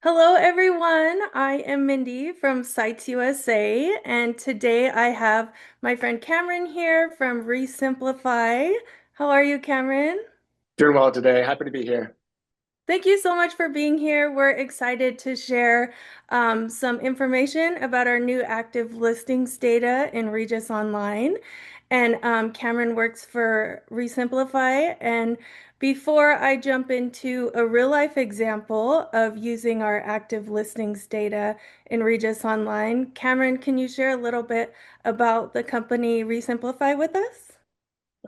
Hello, everyone. I am Mindy from Sites USA, and today I have my friend Cameron here from Resimplify. How are you, Cameron? Doing well today. Happy to be here. Thank you so much for being here. We're excited to share some information about our new active listings data in Regis Online. And Cameron works for Resimplify. And before I jump into a real life example of using our active listings data in Regis Online, Cameron, can you share a little bit about the company Resimplify with us?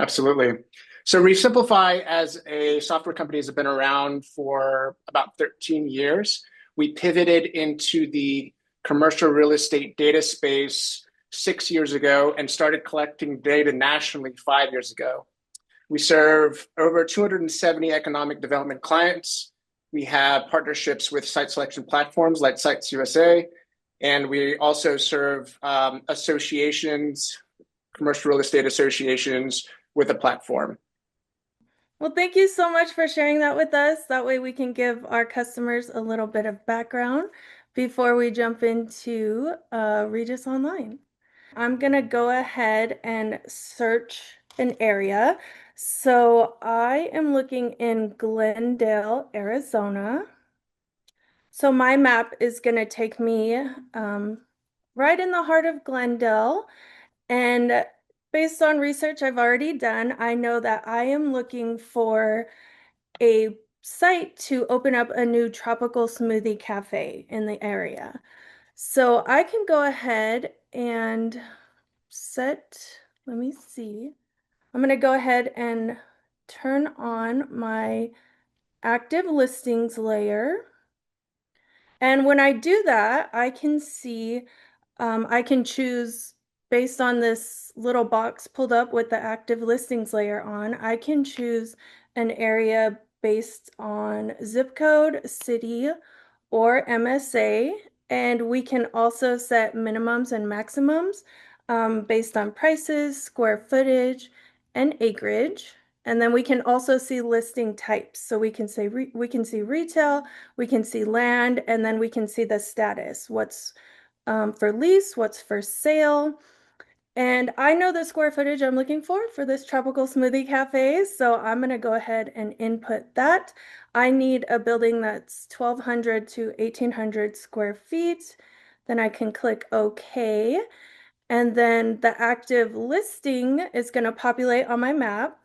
Absolutely. So Resimplify as a software company has been around for about 13 years. We pivoted into the commercial real estate data space 6 years ago and started collecting data nationally 5 years ago. We serve over 270 economic development clients. We have partnerships with site selection platforms like Sites USA, and we also serve associations, commercial real estate associations with a platform. Well, thank you so much for sharing that with us. That way we can give our customers a little bit of background before we jump into Regis Online. I'm gonna go ahead and search an area. So I am looking in Glendale, Arizona. So my map is gonna take me right in the heart of Glendale. And based on research I've already done, I know that I am looking for a site to open up a new tropical smoothie cafe in the area. So I can go ahead and let me see. I'm going to go ahead and turn on my active listings layer. And when I do that, I can see, I can choose based on this little box pulled up with the active listings layer on, I can choose an area based on zip code, city, or MSA. And we can also set minimums and maximums based on prices, square footage, and acreage. And then we can also see listing types. So we can say we can see retail, we can see land, and then we can see the status. What's for lease, what's for sale. And I know the square footage I'm looking for this tropical smoothie cafe. So I'm going to go ahead and input that. I need a building that's 1,200 to 1,800 square feet. Then I can click OK. And then the active listing is going to populate on my map.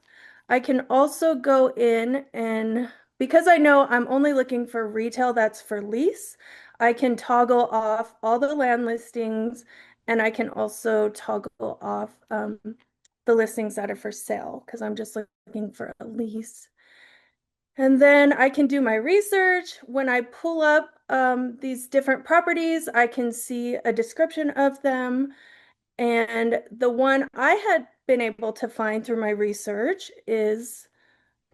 I can also go in and because I know I'm only looking for retail that's for lease, I can toggle off all the land listings and I can also toggle off the listings that are for sale because I'm just looking for a lease. And then I can do my research. When I pull up these different properties, I can see a description of them. And the one I had been able to find through my research is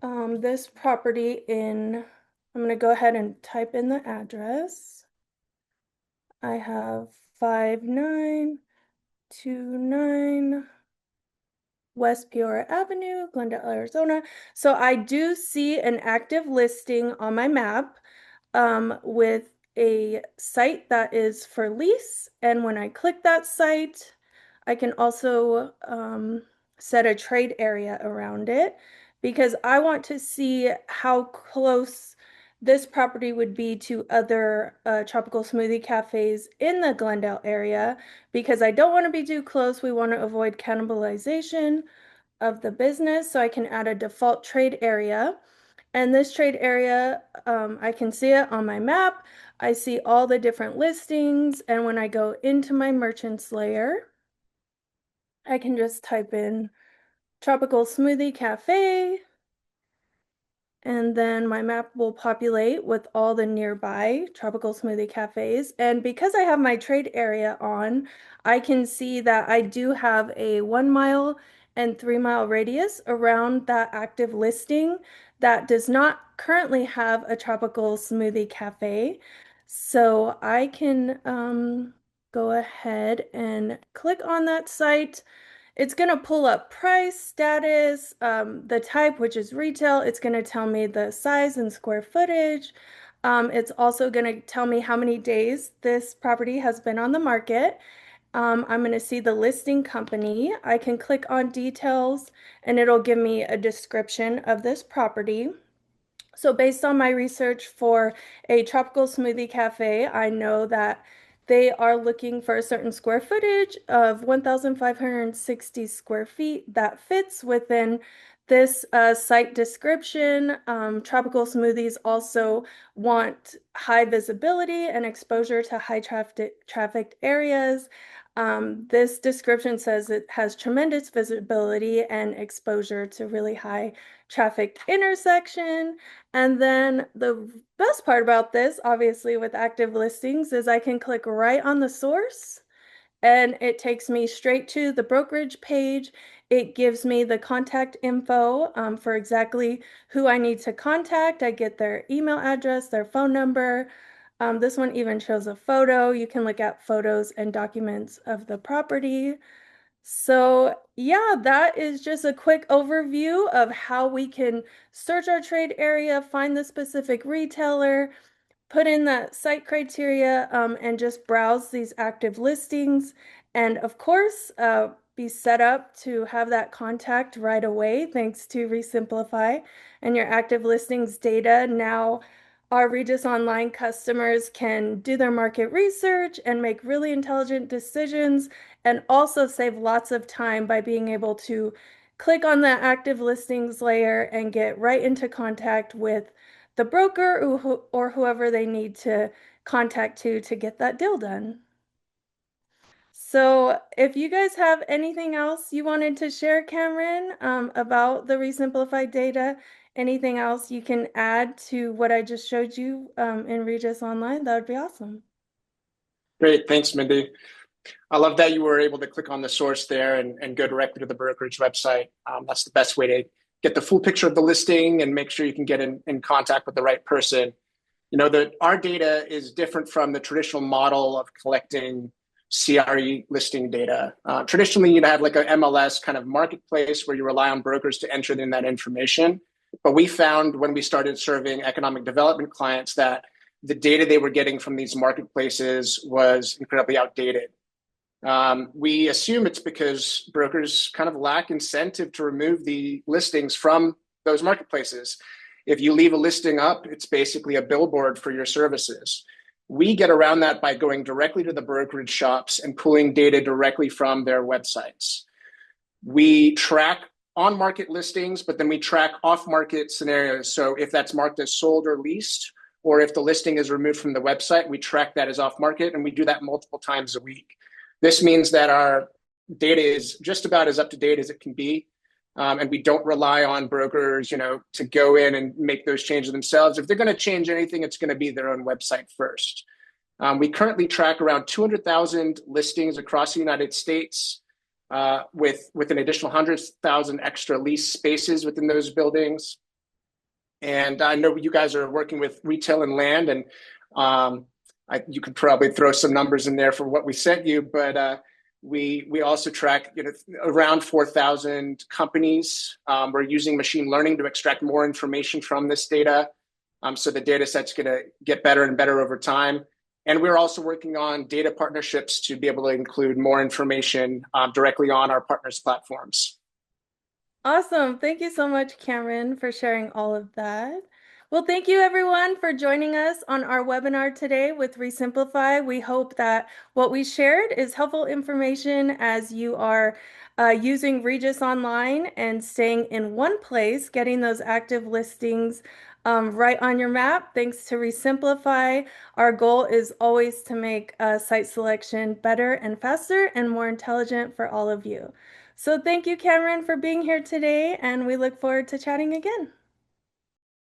this property I'm going to go ahead and type in the address. I have 5929 West Peoria Avenue, Glendale, Arizona. So I do see an active listing on my map with a site that is for lease. And when I click that site, I can also set a trade area around it because I want to see how close this property would be to other tropical smoothie cafes in the Glendale area because I don't want to be too close. We want to avoid cannibalization of the business. So I can add a default trade area. And this trade area, I can see it on my map. I see all the different listings. And when I go into my merchants layer, I can just type in tropical smoothie cafe. And then my map will populate with all the nearby tropical smoothie cafes. And because I have my trade area on, I can see that I do have a 1 mile and 3 mile radius around that active listing that does not currently have a tropical smoothie cafe. So I can go ahead and click on that site. It's going to pull up price, status, the type, which is retail. It's going to tell me the size and square footage. It's also going to tell me how many days this property has been on the market. I'm going to see the listing company. I can click on details and it'll give me a description of this property. So based on my research for a tropical smoothie cafe, I know that they are looking for a certain square footage of 1,560 square feet that fits within this site description. Tropical smoothies also want high visibility and exposure to high trafficked areas. This description says it has tremendous visibility and exposure to really high trafficked intersection. And then the best part about this, obviously with active listings, is I can click right on the source and it takes me straight to the brokerage page. It gives me the contact info for exactly who I need to contact. I get their email address, their phone number. This one even shows a photo. You can look at photos and documents of the property. So, yeah, that is just a quick overview of how we can search our trade area, find the specific retailer, put in that site criteria, and just browse these active listings. And of course, be set up to have that contact right away thanks to Resimplify and your active listings data. Now, our Regis Online customers can do their market research and make really intelligent decisions and also save lots of time by being able to click on the active listings layer and get right into contact with the broker or whoever they need to contact to get that deal done. So if you guys have anything else you wanted to share, Cameron, about the Resimplified data, anything else you can add to what I just showed you in Regis Online, that would be awesome. Great. Thanks, Mindy. I love that you were able to click on the source there and go directly to the brokerage website. That's the best way to get the full picture of the listing and make sure you can get in contact with the right person. You know, our data is different from the traditional model of collecting CRE listing data. Traditionally, you'd have like a MLS kind of marketplace where you rely on brokers to enter in that information. But we found when we started serving economic development clients that the data they were getting from these marketplaces was incredibly outdated. We assume it's because brokers kind of lack incentive to remove the listings from those marketplaces. If you leave a listing up, it's basically a billboard for your services. We get around that by going directly to the brokerage shops and pulling data directly from their websites. We track on-market listings, but then we track off-market scenarios. So if that's marked as sold or leased, or if the listing is removed from the website, we track that as off-market, and we do that multiple times a week. This means that our data is just about as up to date as it can be. And we don't rely on brokers, to go in and make those changes themselves. If they're going to change anything, it's going to be their own website first. We currently track around 200,000 listings across the United States with an additional 100,000 extra lease spaces within those buildings. And I know you guys are working with retail and land, and you could probably throw some numbers in there for what we sent you, but we also track around 4,000 companies. We're using machine learning to extract more information from this data, so the data set's going to get better and better over time. And we're also working on data partnerships to be able to include more information directly on our partners' platforms. Awesome. Thank you so much, Cameron, for sharing all of that. Well, thank you everyone for joining us on our webinar today with Resimplify. We hope that what we shared is helpful information as you are using Regis Online and staying in one place, getting those active listings right on your map. Thanks to Resimplify, our goal is always to make site selection better and faster and more intelligent for all of you. So thank you, Cameron, for being here today, and we look forward to chatting again.